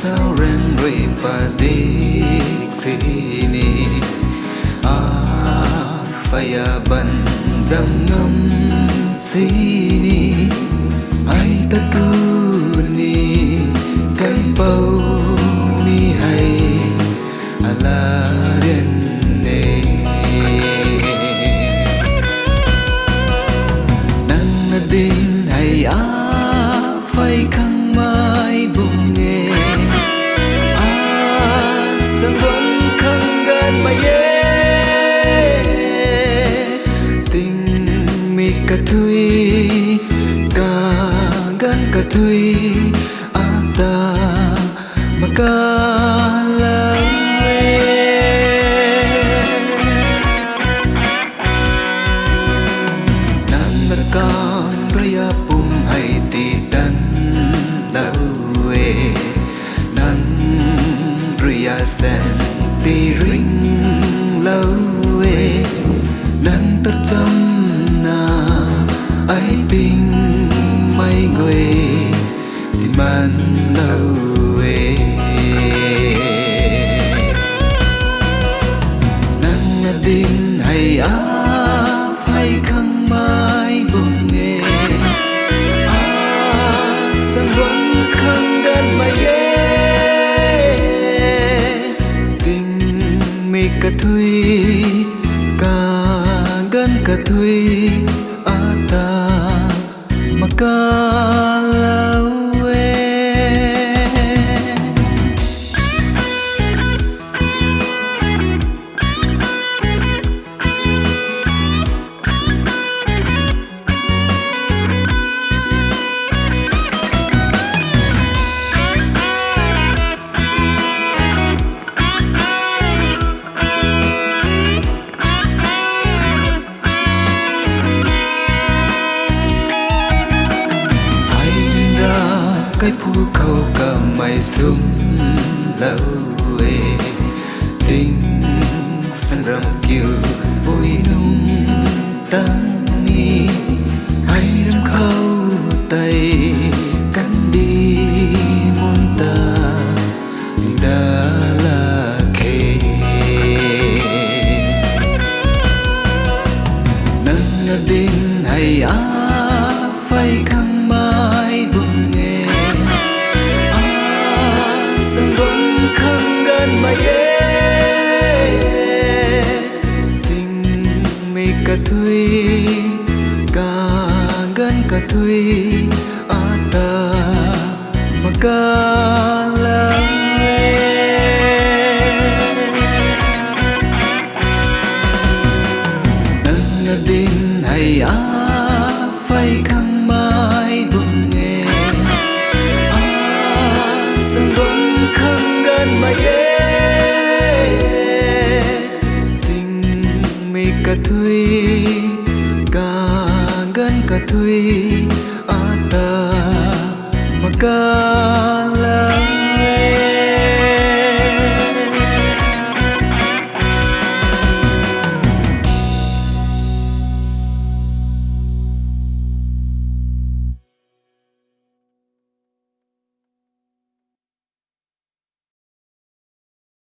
sao rèn rui và đi sini phải ban dâm ngâm sini ai ta cứ ni cái bao ni hay ala đến nè nang din hay phải khăng mai bùng nghe sang vẫn khăng gan mà tình mi cả thui cả gan cả thui ta mà cả Raya pum hai ti dan lawe nan Raya sen ti ring lawe nan ta chăm na ai ping mai ngồi ti man lawe nan din hay phải khăng mai bùng nghe sang vẫn khăng gan mà tình mi cả thui cả gan cả thui ta mà cả cái phu câu cả mày sum lâu tình san ram kêu bôi nung tan ni hay ram khâu tay cắn đi muôn ta đã là kề nâng đến hay phải khăng mai bùng nghe khăng gan mà tình mi cả thui cả gan cả thui ta mà cả nang din hay phải khăng mai bùng nghe sang vẫn khăng gan mà tình mi cả thui cả gan cả thui